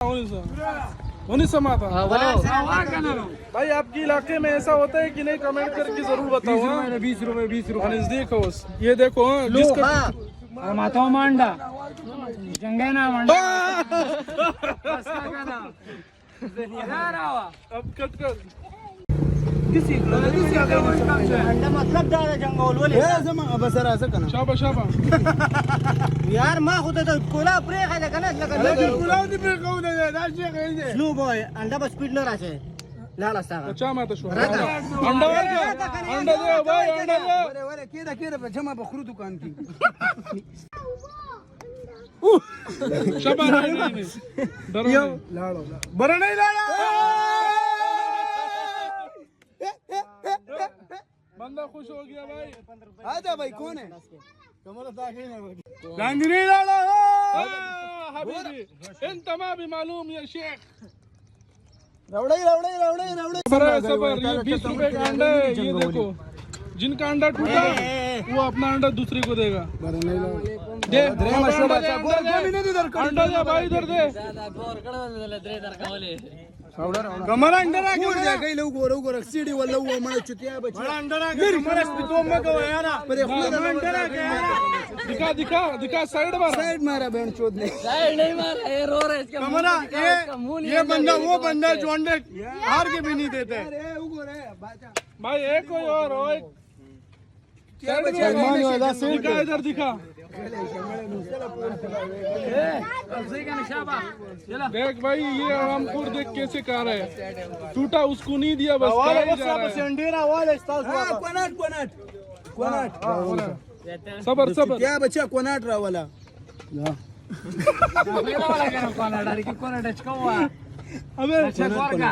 होनी समाता भाई, आपके इलाके में ऐसा होता है कि नहीं? कमेंट करके जरूर बताओ। 20 रुपए 20 रुपए। देखो ये देखो जिसका माता मांडा जंगे ना मांडा अब कट कर मतलब बसर असं का शाबा शाबा यार मा होते तर कोला प्रे खायला का ना स्लो बॉय अंडा बस स्पीड न राहते लाल असता का अच्छा माता शो अंडा अंडा दे भाई, अंडा दे अरे केदा जमा बखरू दुकान की शाबा नहीं डरो बरं नाही लाडा बंदा खुश हो गया भाई। आजा भाई कौन है गांधी लाला हबीबी انت ما بمعلوم يا शेख। रवड़े सबर ये 20 रुपए का अंडा है। ये देखो जिनका अंडा टूटा वो अपना अंडा दूसरे को देगा। दे अंडा दे भाई, इधर दे कमरा अंडा राखे काही लवकर सीडी वर लव मला चुतिया बची अंडा राखे मला तो मग यार पर अंडा राखे दिखा दिखा दिखा साइड मारा बहन चोद ने साइड नहीं मारा, ये रो रहा है इसका कमरा ये बंदा वो बंदा जो अंडे हार के भी नहीं देते। अरे उगो रे भाई एक कोई और हो दिखा इधर दिखा देख भाई, ये रामपुर देख कैसे कह रहा है टूटा उसको नहीं दिया बस सबर सबर क्या बच्चा कोणाट रावाला अबे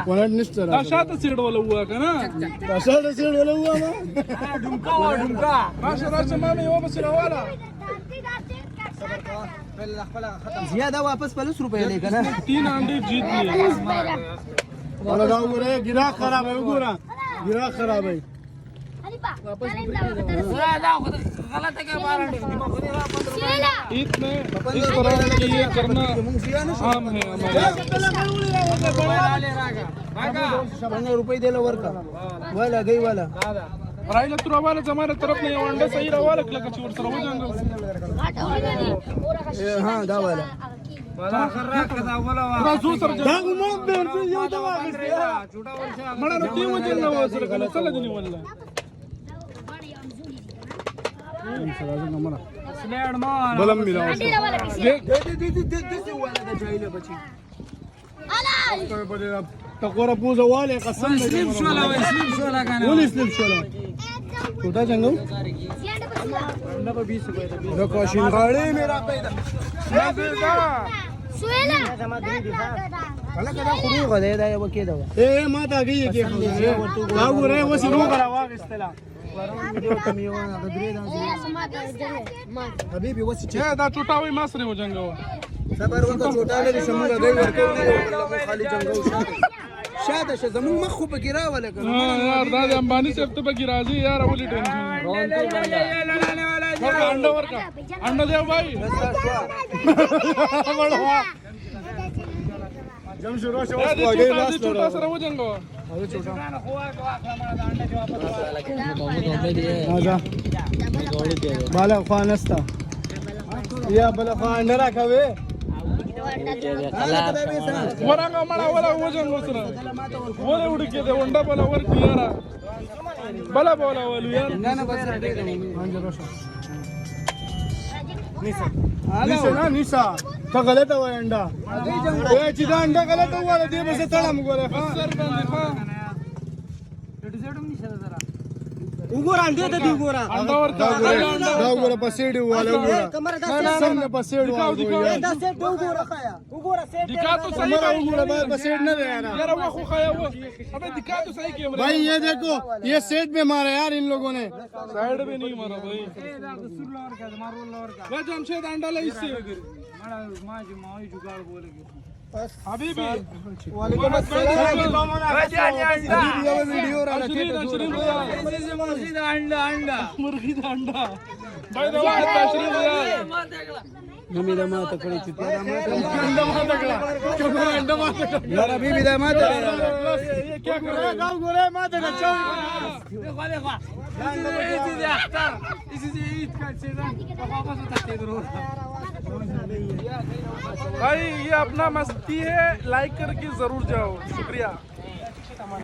कोणाट निस्तर दशात सीड वाला हुआ का ना कशाला सीड वाला हुआ मग ढुमका माशा मामी वो बस वाला ज्यादा वापस 50 रुपये लेगा ना 3 अंडे जीत लिए। मला गाव रे गिराक खराब आहे उगोरा गिराक खराब आहे ईद में इस तरह की ये करना आम है हमारे। 15 रुपये दिलं वर का वाला गई वाला राहिला तू रवाला जमाना तरफ नाही अंडा सही रवा रखला का चोर सर हो जाएगा। हां दावाला मला ती वजन ना वसर कला चला दिनी वल्ला बलम मिला टकोरा पूजा वाले कसम स्लिप शोला छोटा जंगल रकाशीन गाड़ी मेरा पैदा मला कदा खुरू गले दा ये बके दवा ए माता गई के गाऊ रे वो शुरू करा वा इस्तला कमी वाला गदरे दा हबीबी वो ये दा छोटा हुई मासरे हो जाएगा। सबर वो छोटा ले शमुरा गई वर के खाली जंगल शायद ऐसे जमीन में खूब गिरा वाले का यार दादा अंबानी से तो बगी राजी यार अवली टेंशन अंडा वर का अंडा दे भाई जमशुरो से छोटा सर हो जाएगा। बाला खान असता या बाला खान अंडा राखावे वरांगा मला वरा हो जाएगा सर वरे उड़ के दे अंडा बोला वर कियारा बला बोला वालू यार निसा निसा तो गलत हुआ अंडा ये चिदा अंडा गलत हुआ दे बस तळा मुगोरे सर बंद हां उगोरा अंडे दे उगोरा अंडा वर का उगोरा पसेडी वाला उगोरा सामने पसेडी वाला उगोरा सेट दिखा तो सही उगोरा पसेड न दे यार यार वो खो खाया वो अबे दिखा तो सही कैमरा भाई ये देखो ये सेट में मारा यार इन लोगों ने साइड में नहीं मारा भाई वो जमशेद अंडा ले इससे हबीबी वालेकुम अस्सलाम वीडियो अंडा मुर्गी अंडा भाई दवा 10 रियाल मम्मीला माता कडे चुतिया यार अभी भी दा माता ये क्या कर रहा है गांव गोरे माता का चौ देखो देखो इसी अख्तर इसी ईद का सीजन वापस उतरते जरूर भाई ये अपना मस्ती है, लाइक करके जरूर जाओ, शुक्रिया।